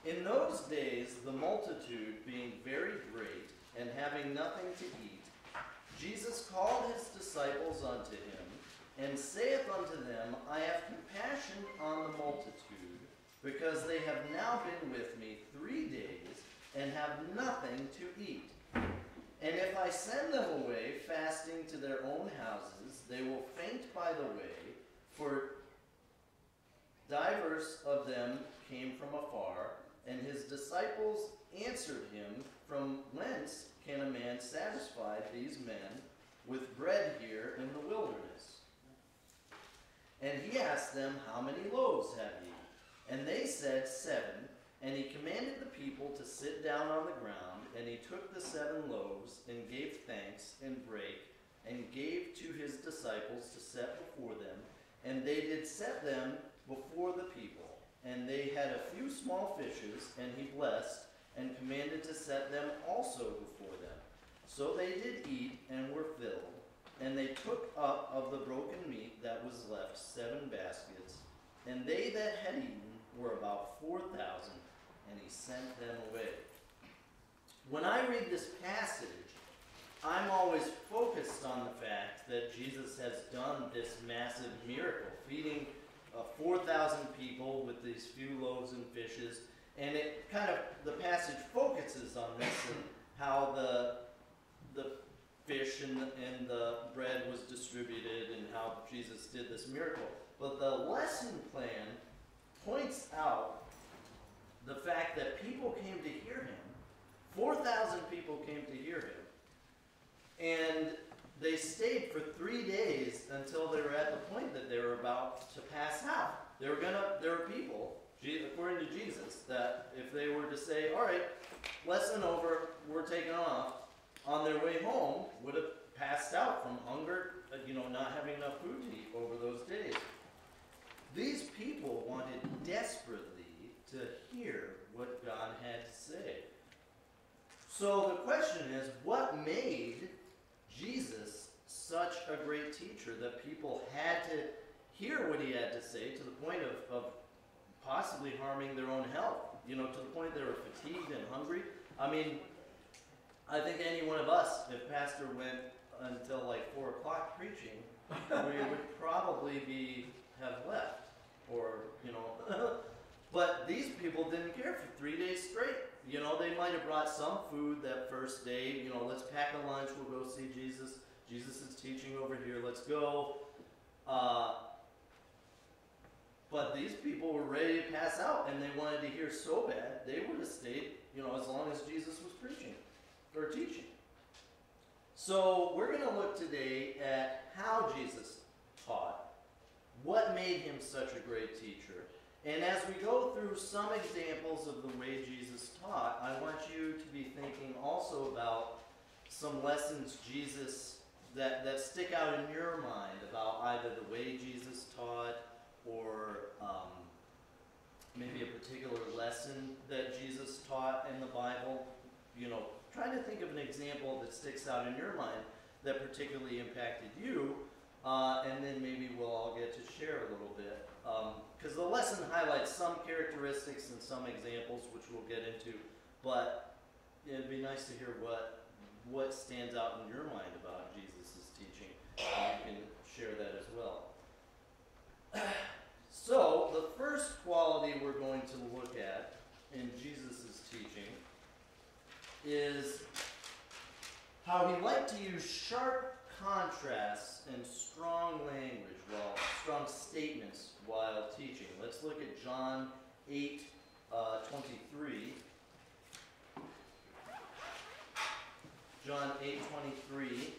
In those days, the multitude being very great, and having nothing to eat, Jesus called his disciples unto him, and saith unto them, I have compassion on the multitude, because they have now been with me 3 days, and have nothing to eat. And if I send them away fasting to their own houses, they will faint by the way, for divers of them came from afar. And his disciples answered him, From whence can a man satisfy these men with bread here in the wilderness? And he asked them, How many loaves have ye? And they said, 7. And he commanded the people to sit down on the ground. And he took the 7 loaves, and gave thanks, and brake, and gave to his disciples to set before them. And they did set them before the people. And they had a few small fishes, and he blessed, and commanded to set them also before them. So they did eat, and were filled. And they took up of the broken meat that was left 7 baskets. And they that had eaten were about 4,000, and he sent them away. When I read this passage, I'm always focused on the fact that Jesus has done this massive miracle, feeding 4,000 people with these few loaves and fishes, and it kind of, the passage focuses on this and how the fish and the bread was distributed and how Jesus did this miracle. But the lesson plan points out the fact that people came to hear him. 4,000 people came to hear him, and they stayed for 3 days until they were at the point that they were about to pass out. There were people, according to Jesus, that if they were to say, all right, lesson over, we're taking off, on their way home would have passed out from hunger, not having enough food to eat over those days. These people wanted desperately to hear what God had to say. So the question is, what made Jesus such a great teacher that people had to hear what he had to say to the point of possibly harming their own health, to the point they were fatigued and hungry? I mean, I think any one of us, if Pastor went until like 4 o'clock preaching, we would probably have left, but these people didn't care for 3 days straight. They might have brought some food that first day. Let's pack a lunch. We'll go see Jesus. Jesus is teaching over here. Let's go. But these people were ready to pass out, and they wanted to hear so bad, they would have stayed, as long as Jesus was preaching or teaching. So we're going to look today at how Jesus taught, what made him such a great teacher. And as we go through some examples of the way Jesus taught, I want you to be thinking also about some lessons Jesus that stick out in your mind about either the way Jesus taught or maybe a particular lesson that Jesus taught in the Bible. Try to think of an example that sticks out in your mind that particularly impacted you, and then maybe we'll all get to share a little bit. Because the lesson highlights some characteristics and some examples, which we'll get into, but it'd be nice to hear what stands out in your mind about Jesus' teaching. You can share that as well. So, the first quality we're going to look at in Jesus' teaching is how he liked to use sharp contrasts and strong language, strong statements while teaching. Let's look at John 8:23. John 8:23.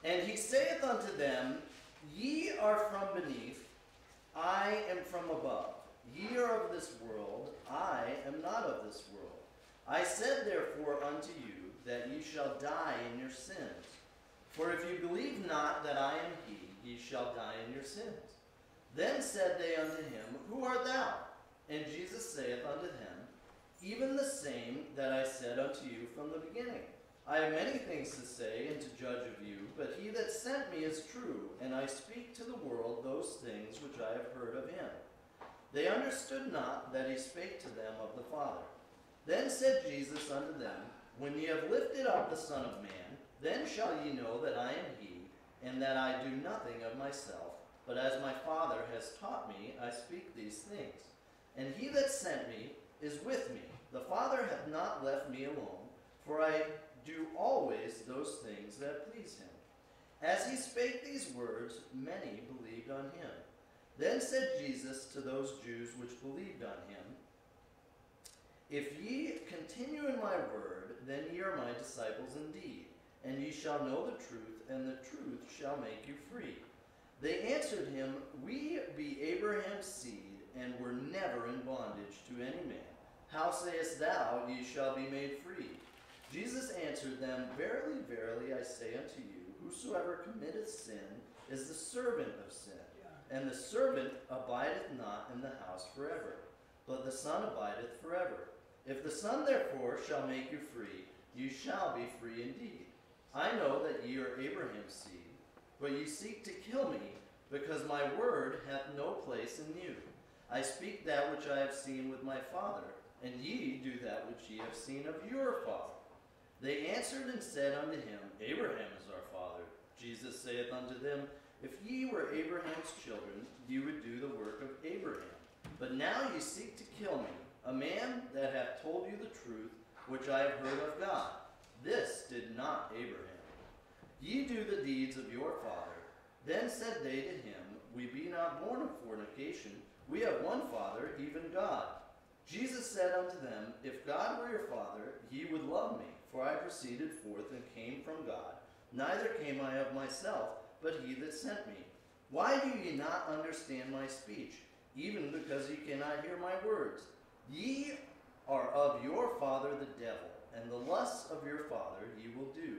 And he saith unto them, Ye are from beneath, I am from above. Ye are of this world, I am not of this world. I said therefore unto you, that ye shall die in your sins. For if you believe not that I am he, ye shall die in your sins. Then said they unto him, Who art thou? And Jesus saith unto them, Even the same that I said unto you from the beginning. I have many things to say and to judge of you, but he that sent me is true, and I speak to the world those things which I have heard of him. They understood not that he spake to them of the Father. Then said Jesus unto them, When ye have lifted up the Son of Man, then shall ye know that I am he, and that I do nothing of myself, but as my Father has taught me, I speak these things. And he that sent me is with me. The Father hath not left me alone, for I do always those things that please him. As he spake these words, many believed on him. Then said Jesus to those Jews which believed on him, If ye continue in my word, then ye are my disciples indeed, and ye shall know the truth, and the truth shall make you free. They answered him, We be Abraham's seed, and were never in bondage to any man. How sayest thou, ye shall be made free? Jesus answered them, Verily, verily, I say unto you, whosoever committeth sin is the servant of sin. And the servant abideth not in the house forever, but the Son abideth forever. If the Son therefore shall make you free, you shall be free indeed. I know that ye are Abraham's seed, but ye seek to kill me, because my word hath no place in you. I speak that which I have seen with my Father, and ye do that which ye have seen of your father. They answered and said unto him, Abraham is our father. Jesus saith unto them, If ye were Abraham's children, ye would do the work of Abraham. But now ye seek to kill me, a man that hath told you the truth, which I have heard of God. This did not Abraham. Ye do the deeds of your father. Then said they to him, We be not born of fornication. We have one Father, even God. Jesus said unto them, If God were your Father, ye would love me, for I proceeded forth and came from God. Neither came I of myself, but he that sent me. Why do ye not understand my speech, even because ye cannot hear my words? Ye are of your father the devil, and the lusts of your father ye will do.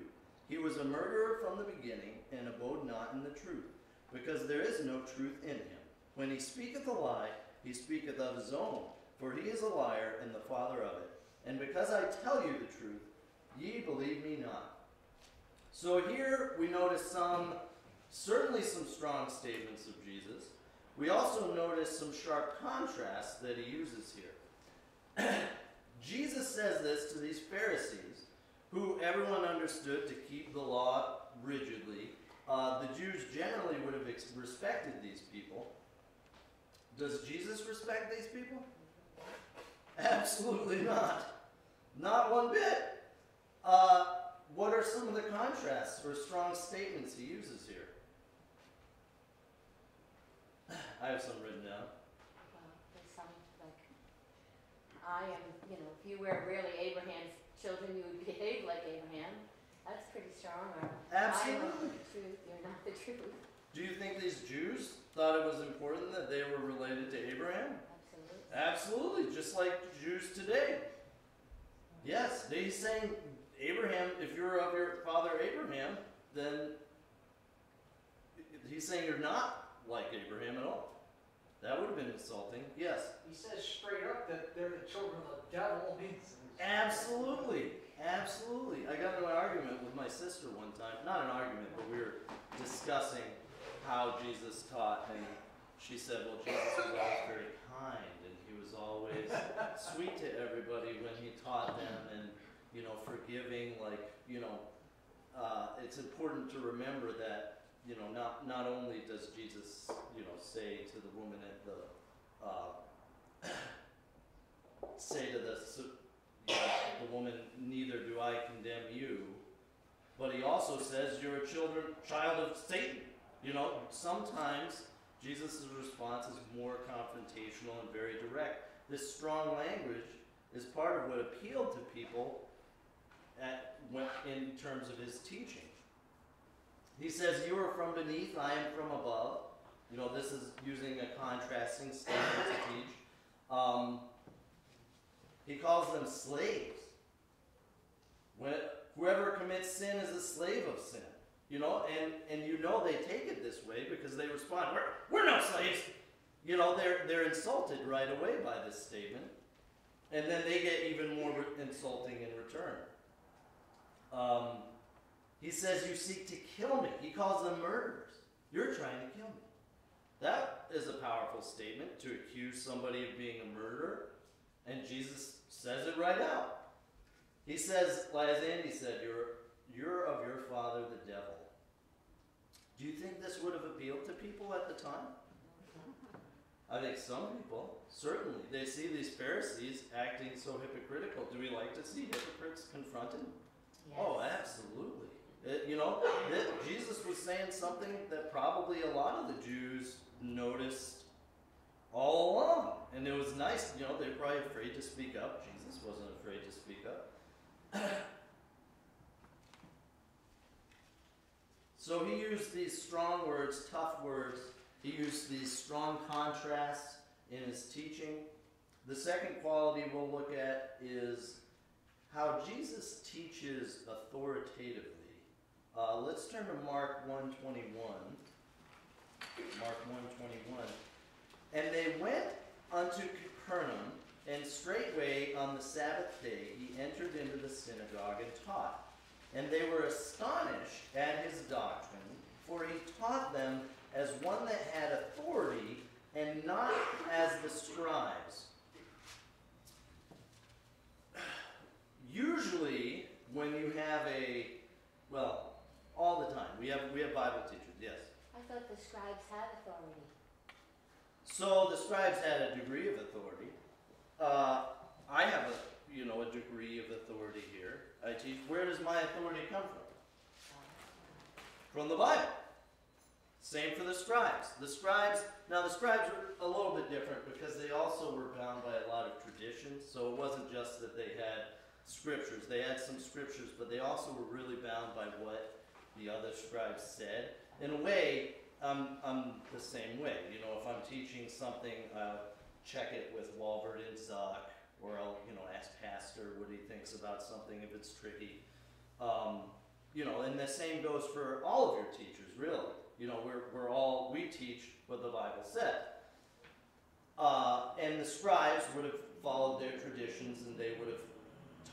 He was a murderer from the beginning, and abode not in the truth, because there is no truth in him. When he speaketh a lie, he speaketh of his own, for he is a liar and the father of it. And because I tell you the truth, ye believe me not. So here we notice certainly some strong statements of Jesus. We also notice some sharp contrasts that he uses here. Jesus says this to these Pharisees, who everyone understood to keep the law rigidly. The Jews generally would have respected these people. Does Jesus respect these people? Absolutely not. Not one bit. What are some of the contrasts or strong statements he uses here? I have some written down. There's some like, I am, if you were really Abraham's children, you would behave like Abraham. That's pretty strong. Or, Absolutely. I am the truth, you're not the truth. Do you think these Jews thought it was important that they were related to Abraham? Absolutely. Absolutely, just like Jews today. Yes, he's saying, Abraham, if you're of your father Abraham, then he's saying you're not like Abraham at all. That would have been insulting. Yes? He says straight up that they're the children of the devil. Absolutely. Absolutely. I got into an argument with my sister one time. Not an argument, but we were discussing how Jesus taught, and she said, well, Jesus was always very kind, and he was always sweet to everybody when he taught them, and, forgiving, it's important to remember that, not only does Jesus, say to the woman at the, say to the woman, neither do I condemn you, but he also says you're a child of Satan. Sometimes Jesus' response is more confrontational and very direct. This strong language is part of what appealed to people in terms of his teaching. He says, you are from beneath, I am from above. This is using a contrasting statement to teach. He calls them slaves. Whoever commits sin is a slave of sin. And they take it this way because they respond, we're no slaves. They're insulted right away by this statement. And then they get even more insulting in return. He says, you seek to kill me. He calls them murderers. You're trying to kill me. That is a powerful statement, to accuse somebody of being a murderer. And Jesus says it right out. He says, as Andy said, you're of your father the devil. Do you think this would have appealed to people at the time? I think some people, certainly. They see these Pharisees acting so hypocritical. Do we like to see hypocrites confronted? Yes. Oh, absolutely. Jesus was saying something that probably a lot of the Jews noticed all along. And it was nice, they were probably afraid to speak up. Jesus wasn't afraid to speak up. So he used these strong words, tough words. He used these strong contrasts in his teaching. The second quality we'll look at is how Jesus teaches authoritatively. Let's turn to Mark 1:21. Mark 1:21. And they went unto Capernaum, and straightway on the Sabbath day he entered into the synagogue and taught. And they were astonished at his doctrine, for he taught them as one that had authority, and not as the scribes. Usually, when you have all the time, we have Bible teachers, yes. I thought the scribes had authority. So the scribes had a degree of authority. I have a degree of authority here. I teach. Where does my authority come from? From the Bible. Same for the scribes. The scribes were a little bit different because they also were bound by a lot of traditions. So it wasn't just that they had scriptures. They had some scriptures, but they also were really bound by what the other scribes said. In a way, I'm the same way. If I'm teaching something, I'll check it with Walbert and Zuck, or I'll, ask Pastor what he thinks about something if it's tricky. And the same goes for all of your teachers, really. We teach what the Bible said. And the scribes would have followed their traditions and they would have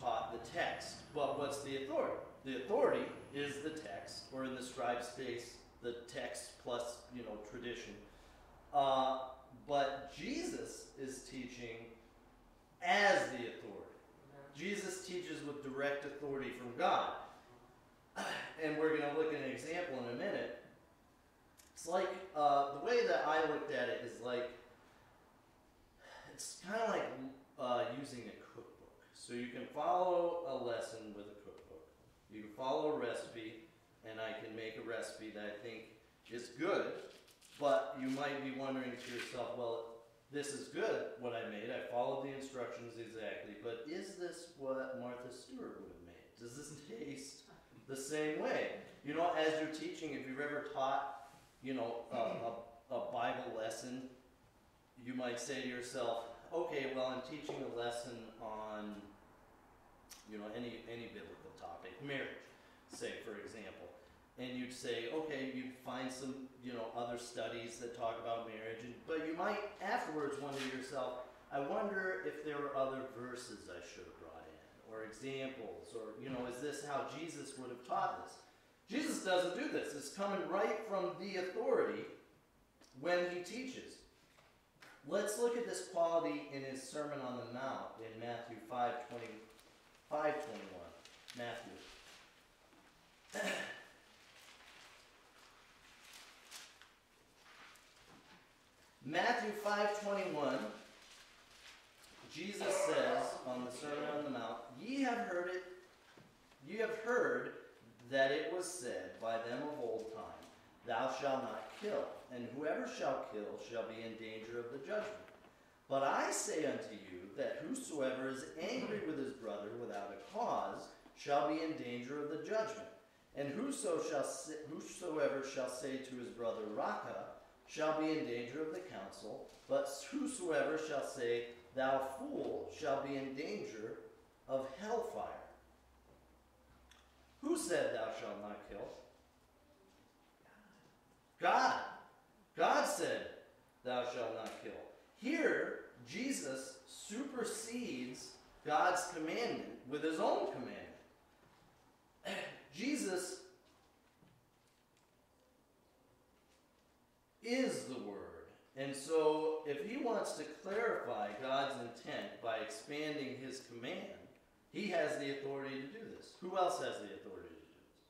taught the text. But what's the authority? The authority is the text, or in the scribe's case, the text plus, tradition. But Jesus is teaching as the authority. Jesus teaches with direct authority from God. And we're going to look at an example in a minute. It's like, the way that I looked at it is like, it's kind of like using a cookbook. So you can follow a lesson with a cookbook. You can follow a recipe, and I can make a recipe that I think is good, but you might be wondering to yourself, well, this is good, what I made. I followed the instructions exactly, but is this what Martha Stewart would have made? Does this taste the same way? As you're teaching, if you've ever taught, a Bible lesson, you might say to yourself, okay, well, I'm teaching a lesson on, any biblical topic, marriage, say, for example. And you'd say, okay, you'd find some, other studies that talk about marriage, but you might afterwards wonder to yourself, I wonder if there were other verses I should have brought in, or examples, or, is this how Jesus would have taught this? Jesus doesn't do this. It's coming right from the authority when he teaches. Let's look at this quality in his Sermon on the Mount in Matthew 5:21. Matthew. Matthew 5:21, Jesus says on the Sermon on the Mount, ye have heard that it was said by them of old time, thou shalt not kill, and whoever shall kill shall be in danger of the judgment. But I say unto you that whosoever is angry with his brother without a cause shall be in danger of the judgment. And whosoever shall say to his brother, Raca, shall be in danger of the council, but whosoever shall say, thou fool, shall be in danger of hellfire. Who said thou shalt not kill? God. God said, thou shalt not kill. Here, Jesus supersedes God's commandment with his own commandment. is the Word. And so if he wants to clarify God's intent by expanding his command, he has the authority to do this. Who else has the authority to do this?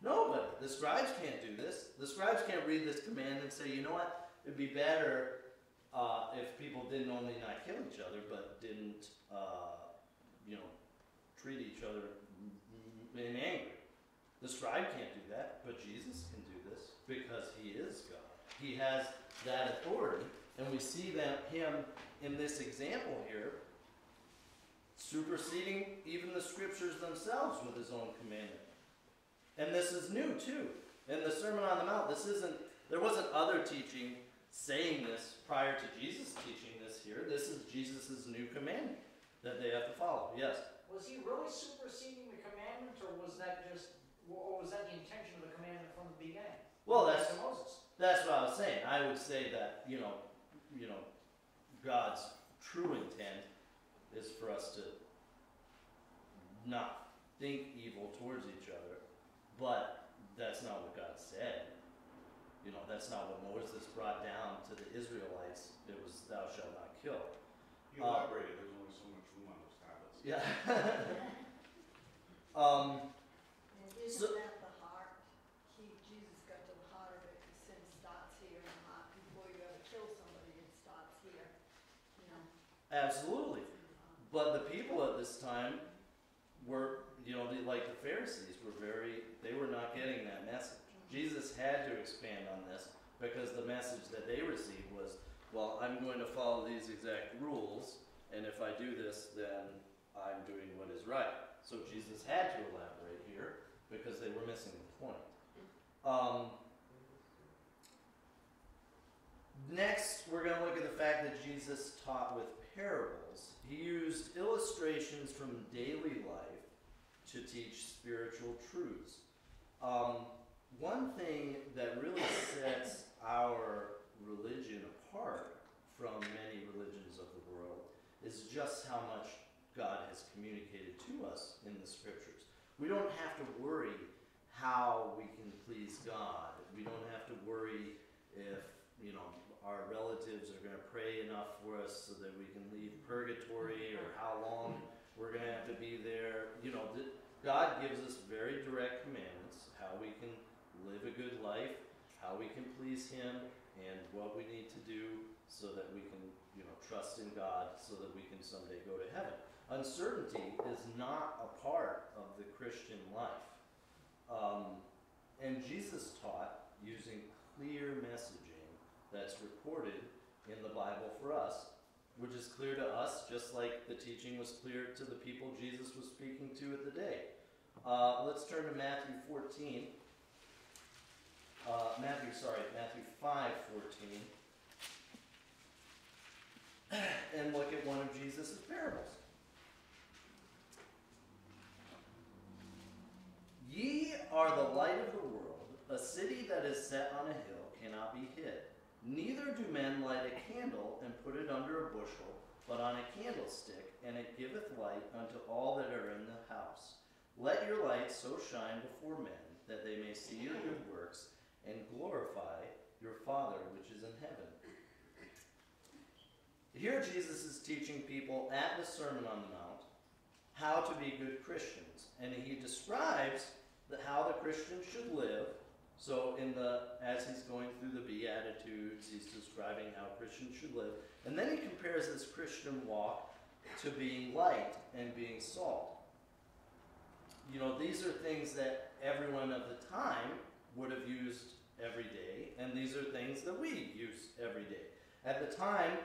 Nobody. The scribes can't do this. The scribes can't read this command and say, you know what, it'd be better if people didn't only not kill each other, but didn't, treat each other in anger. The scribe can't do that, but Jesus can do this because he is God. He has that authority, and we see that him in this example here, superseding even the scriptures themselves with his own commandment. And this is new too. In the Sermon on the Mount, there wasn't other teaching saying this prior to Jesus teaching this here. This is Jesus' new commandment that they have to follow. Yes? Was he really superseding the commandment, or was that the intention of the commandment from the beginning? Well, Back to Moses. that's what I was saying. I would say that, God's true intent is for us to not think evil towards each other, but that's not what God said. That's not what Moses brought down to the Israelites. It was, thou shalt not kill. You elaborated, there's only so much room on those tablets. Yeah. Isn't that the heart? Jesus got to the heart of it. Sin starts here in the heart. Before you ever kill somebody, it starts here. Absolutely. But the people at this time were, like the Pharisees, they were not getting that message. Jesus had to expand on this because the message that they received was, well, I'm going to follow these exact rules, and if I do this, then I'm doing what is right. So Jesus had to elaborate here because they were missing the point. Next, we're going to look at the fact that Jesus taught with parables. He used illustrations from daily life to teach spiritual truths. One thing that really sets our religion apart from many religions of the world is just how much God has communicated to us in the scriptures. We don't have to worry how we can please God. We don't have to worry if, our relatives are going to pray enough for us so that we can leave purgatory, or how long we're going to have to be there. God gives us very direct commandments, how we can live a good life, how we can please him, and what we need to do so that we can, trust in God so that we can someday go to heaven. Uncertainty is not a part of the Christian life. And Jesus taught using clear messaging that's recorded in the Bible for us, which is clear to us, just like the teaching was clear to the people Jesus was speaking to at the day. Let's turn to Matthew 14. Matthew 5:14. And look at one of Jesus' parables. Ye are the light of the world. A city that is set on a hill cannot be hid. Neither do men light a candle and put it under a bushel, but on a candlestick, and it giveth light unto all that are in the house. Let your light so shine before men, that they may see your good works, and glorify your Father which is in heaven. Here Jesus is teaching people at the Sermon on the Mount how to be good Christians. And he describes how the Christian should live. So as he's going through the Beatitudes, he's describing how Christians should live. And then he compares this Christian walk to being light and being salt. These are things that everyone of the time would have used every day, and these are things that we use every day. At the time,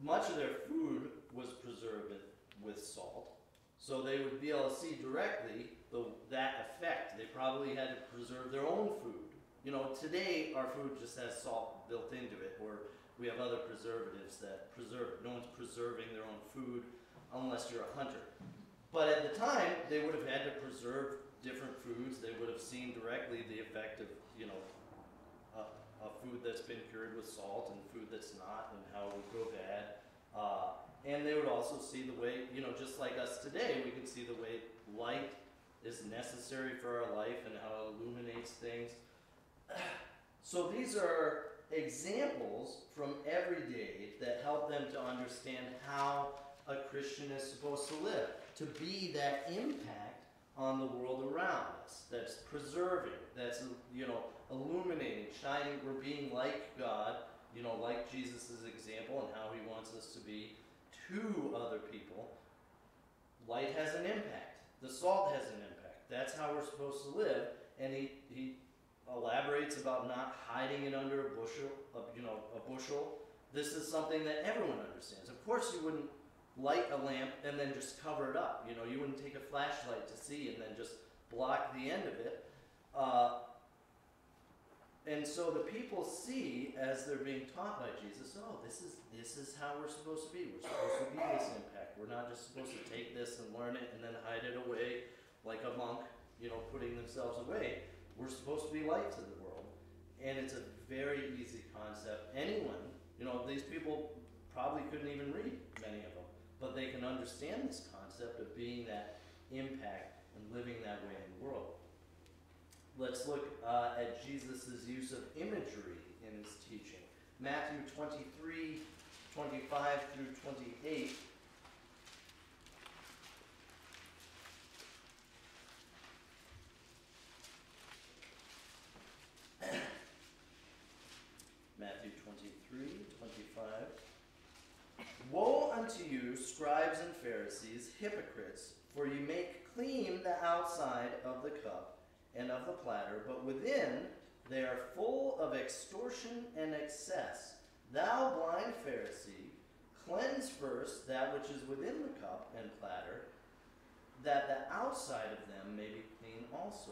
much of their food was preserved with salt, so they would be able to see directly that effect. They probably had to preserve their own food. Today our food just has salt built into it, or we have other preservatives that preserve it. No one's preserving their own food unless you're a hunter. But at the time, they would have had to preserve different foods. They would have seen directly the effect of, a food that's been cured with salt and food that's not, and how it would go bad. And they would also see the way, just like us today, we can see the way light is necessary for our life and how it illuminates things. So these are examples from every day that help them to understand how a Christian is supposed to live, to be that impact on the world around us, that's preserving, that's, illuminating, shining. We're being like God, like Jesus' example and how he wants us to be to other people. Light has an impact. The salt has an impact. That's how we're supposed to live. And he elaborates about not hiding it under a bushel. This is something that everyone understands. Of course, you wouldn't light a lamp and then just cover it up. You wouldn't take a flashlight to see and then just block the end of it. And so the people see, as they're being taught by Jesus, oh, this is how we're supposed to be. We're supposed to be this impact. We're not just supposed to take this and learn it and then hide it away like a monk, putting themselves away. We're supposed to be light to the world. And it's a very easy concept. Anyone, these people probably couldn't even read, many of them, but they can understand this concept of being that impact and living that way in the world. Let's look at Jesus' use of imagery in his teaching. Matthew 23, 25 through 28. Matthew 23, 25. Woe unto you, scribes and Pharisees, hypocrites, for you make clean the outside of the cup and of the platter, but within they are full of extortion and excess. Thou blind Pharisee, cleanse first that which is within the cup and platter, that the outside of them may be clean also.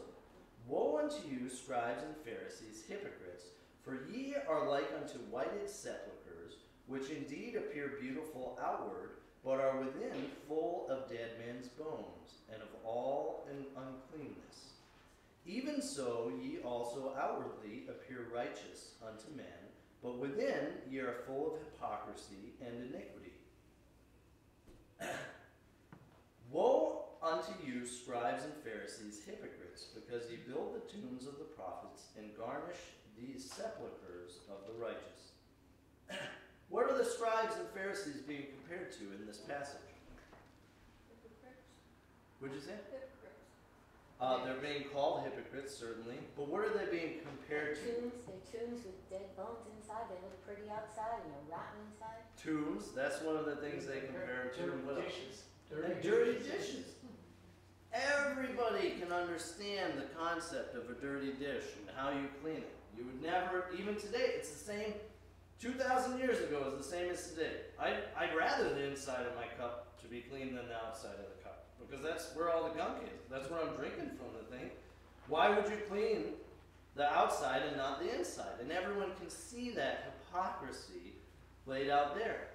Woe unto you, scribes and Pharisees, hypocrites, for ye are like unto whited sepulchres, which indeed appear beautiful outward, but are within full of dead men's bones, and of all uncleanness. Even so ye also outwardly appear righteous unto men, but within ye are full of hypocrisy and iniquity. Woe unto you, scribes and Pharisees, hypocrites, because ye build the tombs of the prophets and garnish these sepulchres of the righteous. What are the scribes and Pharisees being compared to in this passage? Hypocrites. What'd you say? Hypocrites. They're being called hypocrites, certainly. But what are they being compared to? They're tombs with dead bones inside. They look pretty outside and they're rotten inside. Tombs, that's one of the things they compare to. Dirty dishes. And dirty dishes. Everybody can understand the concept of a dirty dish and how you clean it. You would never, even today, it's the same. 2,000 years ago is the same as today. I'd rather the inside of my cup to be clean than the outside of the cup, because that's where all the gunk is. That's where I'm drinking from the thing. Why would you clean the outside and not the inside? And everyone can see that hypocrisy laid out there.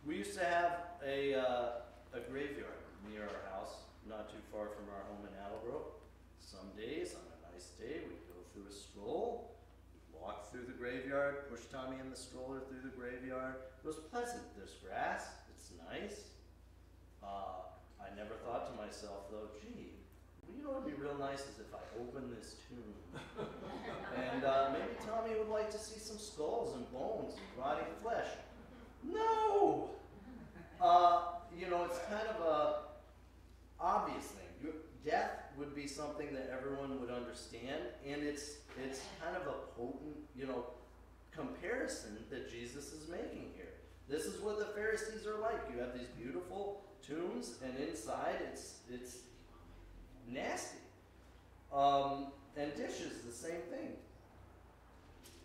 We used to have a graveyard near our house, not too far from our home in Attleboro. Some days, on a nice day, we'd go through a stroll, walk through the graveyard, push Tommy in the stroller through the graveyard. It was pleasant. There's grass. It's nice. I never thought to myself, though, gee, what would be real nice is if I open this tomb. And maybe Tommy would like to see some skulls and bones and rotting flesh. No! It's kind of a obvious thing. Death would be something that everyone would understand, and it's kind of a potent, comparison that Jesus is making here. This is what the Pharisees are like. You have these beautiful tombs, and inside it's nasty. And dishes, the same thing.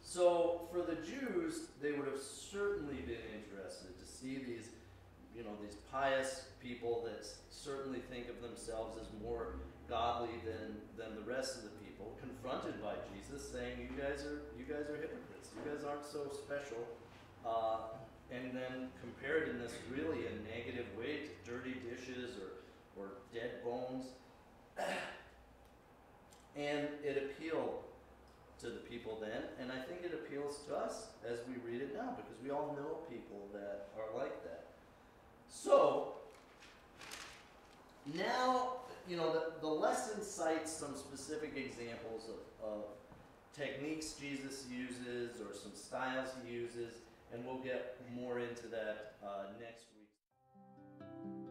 So for the Jews, they would have certainly been interested to see these pious people that certainly think of themselves as more godly than the rest of the people, confronted by Jesus, saying, you guys are hypocrites. You guys aren't so special. And then compared in this really a negative way to dirty dishes or dead bones. And it appealed to the people then, and I think it appeals to us as we read it now, because we all know people that are like that. So, now, the lesson cites some specific examples of techniques Jesus uses or some styles he uses, and we'll get more into that next week.